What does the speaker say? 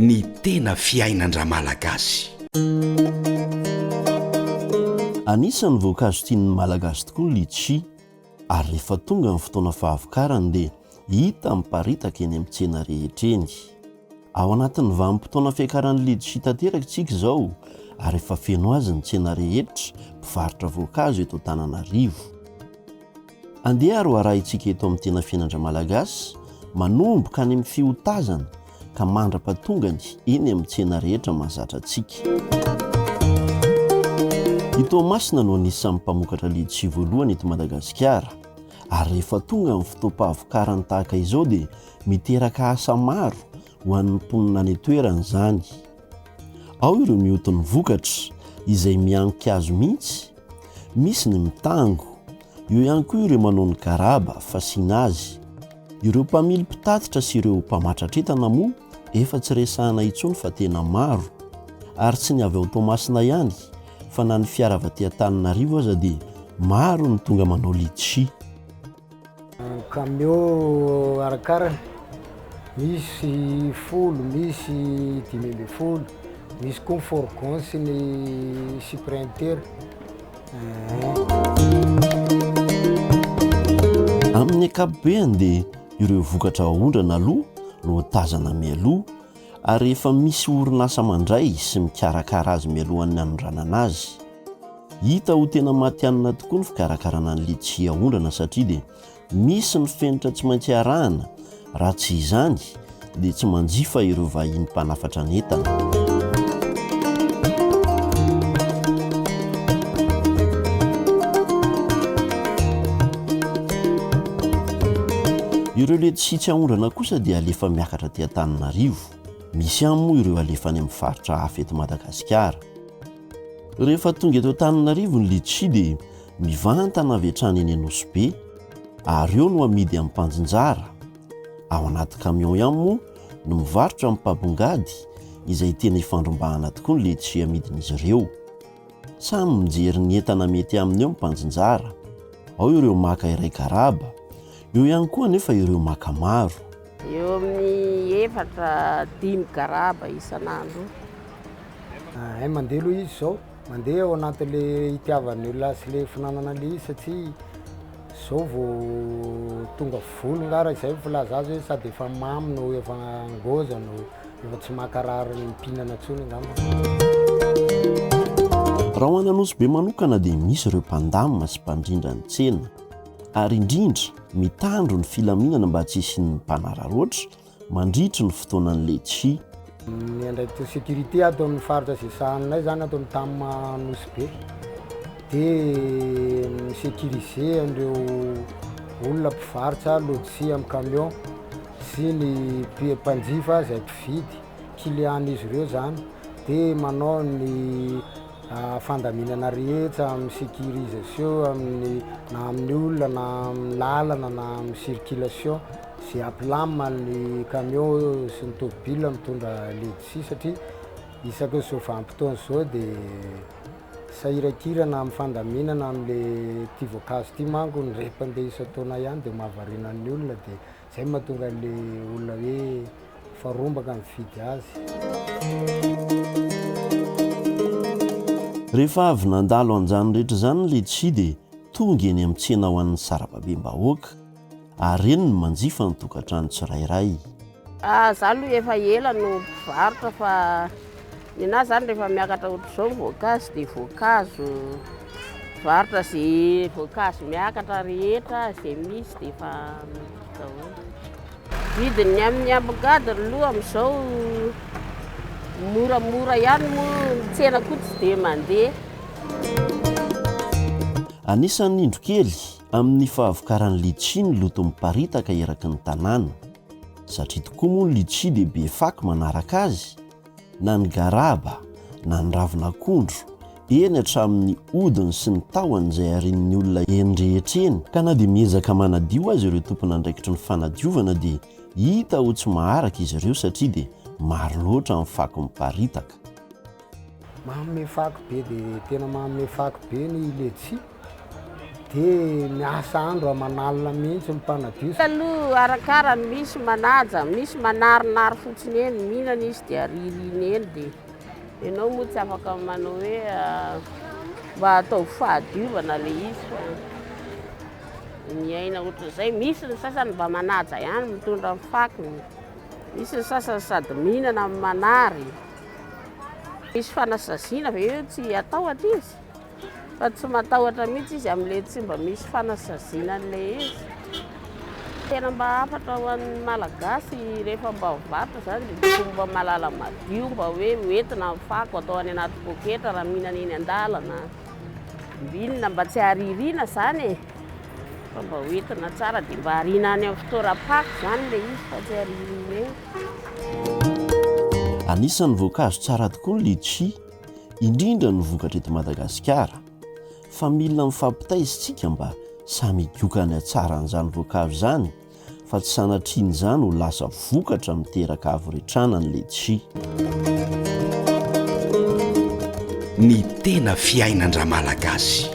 ny tena fiainan-dra malagasy. Anisan'ny voankazo tian'ny malagasy tokoa ny litchi, ary rehefa tonga ny fotoana fahavokarany dia hita miparitaka eny amin'ny tsena rehetra eny. Ao anatin'ny vanim-potoana fiakaran'ny litchi tanteraka isika izao, ary efa feno azy ny tsena rehetra mpivarotra voankazo eto Antananarivo. Andeha ary arahintsika eto amin'ny tena fiainan-dra malagasy, manomboka any amin'ny fihotazana ka mandra-patongany eny amin'ny tsena rehetra mahazatra antsika. I Tomasina no anisan'ny mpamokatra litchi voalohany eto Madagasikara, ary rehefa tonga ny fotoam-pahavokarany tahaka izao dia miteraka asa maro ho an'ny mponina any toerana izany. Ao ireo mihotony vokatra izay mianika azo mihitsy, misy ny mitango, eo ihany koa ireo manao ny garaba fasiana azy. Ireo mpamily mpitatitra sy ireo mpamatratra entana moa efa tsy resahana intsony fa tena maro, ary tsy ny avy ao Tomasina ihany fa na ny fiara avy aty Antananarivo aza dia maro ny tonga manao litchi. Camion arakarany, misy 10, misy 12, misy koa fourgon sy ny sprinter. Amin'ny ankapobeny dia ireo vokatra ahondrana aloha no tazana mialoha, ary rehefa misy orinasa mandray sy mikarakara azy mialohan'ny hanondranana azy. Hita ho tena matianina tokoa ny fikarakarana ny litchi ahondrana satria dia misy ny fenitra tsy maintsy arahana, raha tsy izany dia tsy manjifa ireo vahiny mpanafatra ny entana. Ireo litchi tsy ahondrana kosa dia alefa miakatra aty Antananarivo. Misy ihany moa ireo alefa any amin'ny faritra hafa eto Madagasikara. Rehefa tonga eto Antananarivo ny litchi dia mivantana avy hatrany eny Anosibe, ary eo no amidy amin'ny mpanjinjara. Ao anaty camion ihany moa no mivarotra amin'ny mpabongady izay tena ifandrombahana tokoa ny litchi amidin'izy ireo. Samy mijery ny entana mety aminy eo ny mpanjinjara. Ao ireo maka iray garaba, eo ihany koa nefa ireo maka maro. Eo amin'ny 4-5 garaba isan'andro. Mandeha aloha izy zao, mandeha ao anatin'le itiavan'ny olona sy le finanana le izy satria zao vao tonga volo ngara izay filaza azy hoe sady efa mamy no efa ngoza no efa tsy makarary ny mpihinana intsony angamba. Raha ho any Anosibe manokana dia misy ireo mpandamina sy mpandrindra ny tsena, ary indrindra mitandro ny filaminana mba tsy hisian'ny mpanararoatra mandritry ny fotoanan'ny litchi. Miandray sécurité ato amin'ny faritra Zesaninay zany ato amin'ny tany Anosibe dia misécurise an'ireo olona mpivarotra lôjisia amin'ny camion sy ny mpanjifa izay mpividy client-n'izy ireo zany, dia manao ny fandaminana rehetra amin'ny sécurisation na amin'ny olona na amin'ny lalana na amin'ny circulation izay ampilamina ny camion sy ny tômôbila mitondra litchi satria isaka izao vanim-potoana izao dia sahirakirana amin'ny fandaminana amin'le ity voankazo ity manko ny rehefa-ndeha isa-taona ihany dia mahavariana ny olona, dia izay mahatonga le olona hoe farombaka mividy azy. Rehefa avy nandalo an'izany rehetra izany ny litchi dia tonga eny amin'ny tsena ho an'ny sarababem-bahoaka, ary eny no manjifa ny tokantrano tsirairay. Za aloha efa ela no mpivarotra fa ninahy zany rehefa miakatra ohatr'izao ny voankazo dia voankazo varotra izay voankazo miakatra rehetra izay misy dia efa daholo. Vidiny amin'ny ambongady aloha amin'izao moramora ihany moa ny tsena koa tsy dia mandeha. Anisan'ny indro kely amin'ny fahavokaran'ny litchi ny loto miparitaka eraky ny tanàna, satria tokoa moa ny litchi dia be fako manaraka azy, na ny garaba na ny ravin'akondro, eny hatramin'ny hodiny sy ny tahony izay arian'ny olona eny rehetra eny. Ka na dia miezaka manadio azy ireo tompona andraikitry ny fanadiovana dia hita ho tsy maharaka izy ireo satria dia maro loatra amin'ny fako miparitaka. Manome fako be dia tena manome fako be ny litchi dia miasa andro amanalina mihitsy mipanadio. Aloha arakarany misy manaja, misy manarinary fotsiny eny, mihinana izy dia ririny eny dia ianao moa tsy afaka manao hoe mba atao fahadiovana le izy fa miaina ohatran'izay. Misy ny sasany mba manaja ihany mitondra ny fakiny, misy ny sasany sady mihinana amin'ny manary. Misy fanasaziana ve eo tsy atao aty izy fa tsy matahotra mihitsy izy amin'le tsy mba misy fanasaziana an'le izy. Tena mba hafatra ho an'ny malagasy rehefa mba mivarotra zany dia fomba malala madio mba hoe hoentina ny fako atao any anaty poketra raha mihinana eny an-dalana. Mbinina mba tsy haririna zany e, fa mba hoentina tsara dia mba harina any amin'ny fitoeram-pako zany le izy fa tsy haririna eny. Anisan'ny voankazo tsara tokoa ny litchi, indrindra ny vokatra eto Madagasikara, fa mila mifampitaiza isika mba samy higiokany tsara an'izany voankazo izany, fa tsy sanatriany izany ho lasa vokatra miteraka avoretrana ny litchi. Ny tena fiainan-dra malagasy.